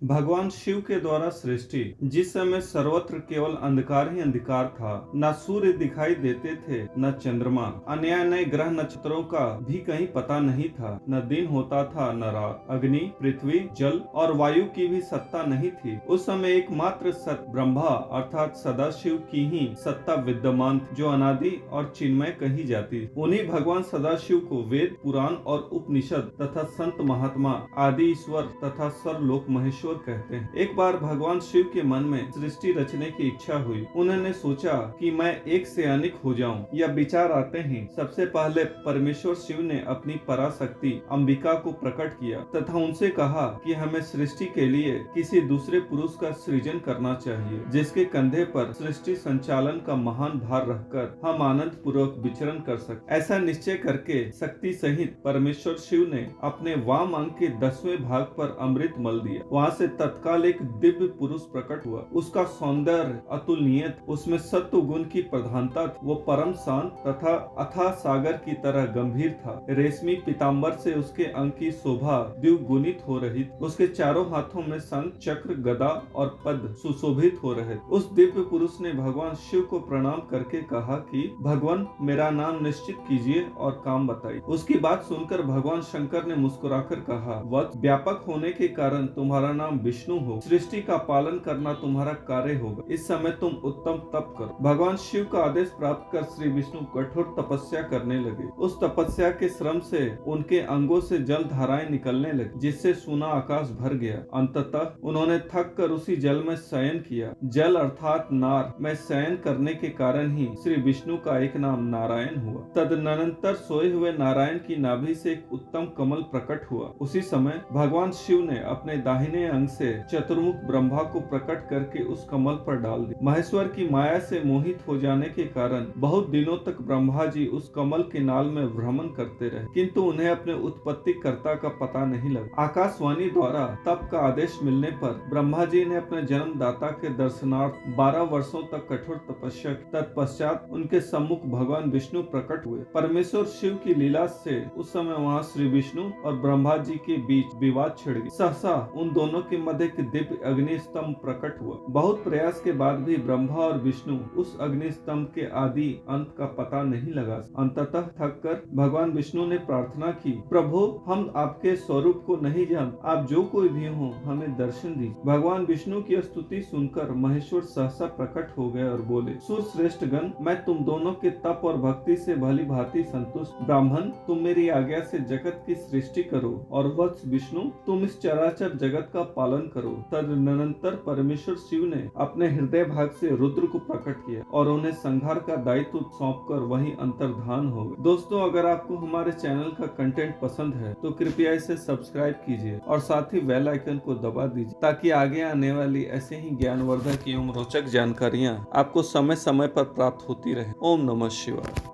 भगवान शिव के द्वारा सृष्टि। जिस समय सर्वत्र केवल अंधकार ही अंधकार था, न सूर्य दिखाई देते थे न चंद्रमा, अन्य नए ग्रह नक्षत्रों का भी कहीं पता नहीं था, न दिन होता था न रात, अग्नि, पृथ्वी, जल और वायु की भी सत्ता नहीं थी। उस समय एकमात्र सत्य ब्रह्मा अर्थात सदाशिव की ही सत्ता विद्यमान थी, जो अनादि और चिन्मय कही जाती। उन्हीं भगवान सदाशिव को वेद, पुराण और उपनिषद तथा संत महात्मा आदि ईश्वर तथा सर्वलोक महेश्वर कहते हैं। एक बार भगवान शिव के मन में सृष्टि रचने की इच्छा हुई। उन्होंने सोचा कि मैं एक से अनेक हो जाऊं। यह विचार आते ही सबसे पहले परमेश्वर शिव ने अपनी पराशक्ति अंबिका को प्रकट किया तथा उनसे कहा कि हमें सृष्टि के लिए किसी दूसरे पुरुष का सृजन करना चाहिए, जिसके कंधे पर सृष्टि संचालन का महान भार रखकर हम आनंद पूर्वक विचरण कर सके। ऐसा निश्चय करके शक्ति सहित परमेश्वर शिव ने अपने वाम अंग के 10वें भाग पर अमृत मल दिया। वहाँ से तत्काल एक दिव्य पुरुष प्रकट हुआ। उसका सौंदर्य अतुलनीय था, उसमें सत्व गुण की प्रधानता थी। वो परम शांत तथा अथाह सागर की तरह गंभीर था। रेशमी पीताम्बर से उसके अंग की शोभा द्विगुणित हो रही थी। उसके चारों हाथों में शंख, चक्र, गदा और पद्म सुशोभित हो रहे थे। उस दिव्य पुरुष ने भगवान शिव को प्रणाम करके कहा कि भगवान, मेरा नाम निश्चित कीजिए और काम बताइए। उसकी बात सुनकर भगवान शंकर ने मुस्कुराकर कहा, वत्स, व्यापक होने के कारण तुम्हारा नाम विष्णु हो। सृष्टि का पालन करना तुम्हारा कार्य होगा। इस समय तुम उत्तम तप करो। भगवान शिव का आदेश प्राप्त कर श्री विष्णु कठोर तपस्या करने लगे। उस तपस्या के श्रम से उनके अंगों से जल धाराएं निकलने लगी, जिससे सुना आकाश भर गया। अंततः उन्होंने थक कर उसी जल में शयन किया। जल अर्थात नार में शयन करने के कारण ही श्री विष्णु का एक नाम नारायण हुआ। तदनंतर सोए हुए नारायण की नाभि से एक उत्तम कमल प्रकट हुआ। उसी समय भगवान शिव ने अपने दाहिने अंग से चतुर्मुख ब्रह्मा को प्रकट करके उस कमल पर डाल दिया। महेश्वर की माया से मोहित हो जाने के कारण बहुत दिनों तक ब्रह्मा जी उस कमल के नाल में भ्रमण करते रहे, किंतु उन्हें अपने उत्पत्ति कर्ता का पता नहीं लगा। आकाशवाणी द्वारा तप का आदेश मिलने पर ब्रह्मा जी ने अपने जन्मदाता के दर्शनार्थ 12 वर्षों तक कठोर तपस्या की। तत्पश्चात उनके सम्मुख भगवान विष्णु प्रकट हुए। परमेश्वर शिव की लीला से उस समय वहाँ श्री विष्णु और ब्रह्मा जी के बीच विवाद छिड़ गया। सहसा उन दोनों के मध्य एक दिव्य अग्नि स्तंभ प्रकट हुआ। बहुत प्रयास के बाद भी ब्रह्मा और विष्णु उस अग्नि स्तंभ के आदि अंत का पता नहीं लगा। अंततः थक कर भगवान विष्णु ने प्रार्थना की, प्रभु, हम आपके स्वरूप को नहीं जानते, आप जो कोई भी हो हमें दर्शन दीजिए। भगवान विष्णु की स्तुति सुनकर महेश्वर सहसा प्रकट हो गए और बोले, सुर श्रेष्ठ गण, मैं तुम दोनों के तप और भक्ति से भली भांति संतुष्ट। ब्राह्मण, तुम मेरी आज्ञा से जगत की सृष्टि करो और वत्स विष्णु, तुम इस चराचर जगत का पालन करो। तदनंतर परमेश्वर शिव ने अपने हृदय भाग से रुद्र को प्रकट किया और उन्हें संहार का दायित्व सौंपकर वहीं अंतर्धान हो गए। दोस्तों, अगर आपको हमारे चैनल का कंटेंट पसंद है तो कृपया इसे सब्सक्राइब कीजिए और साथ ही बेल आइकन को दबा दीजिए, ताकि आगे आने वाली ऐसे ही ज्ञानवर्धक एवं रोचक जानकारियाँ आपको समय समय पर प्राप्त होती रहे। ओम नमः शिवाय।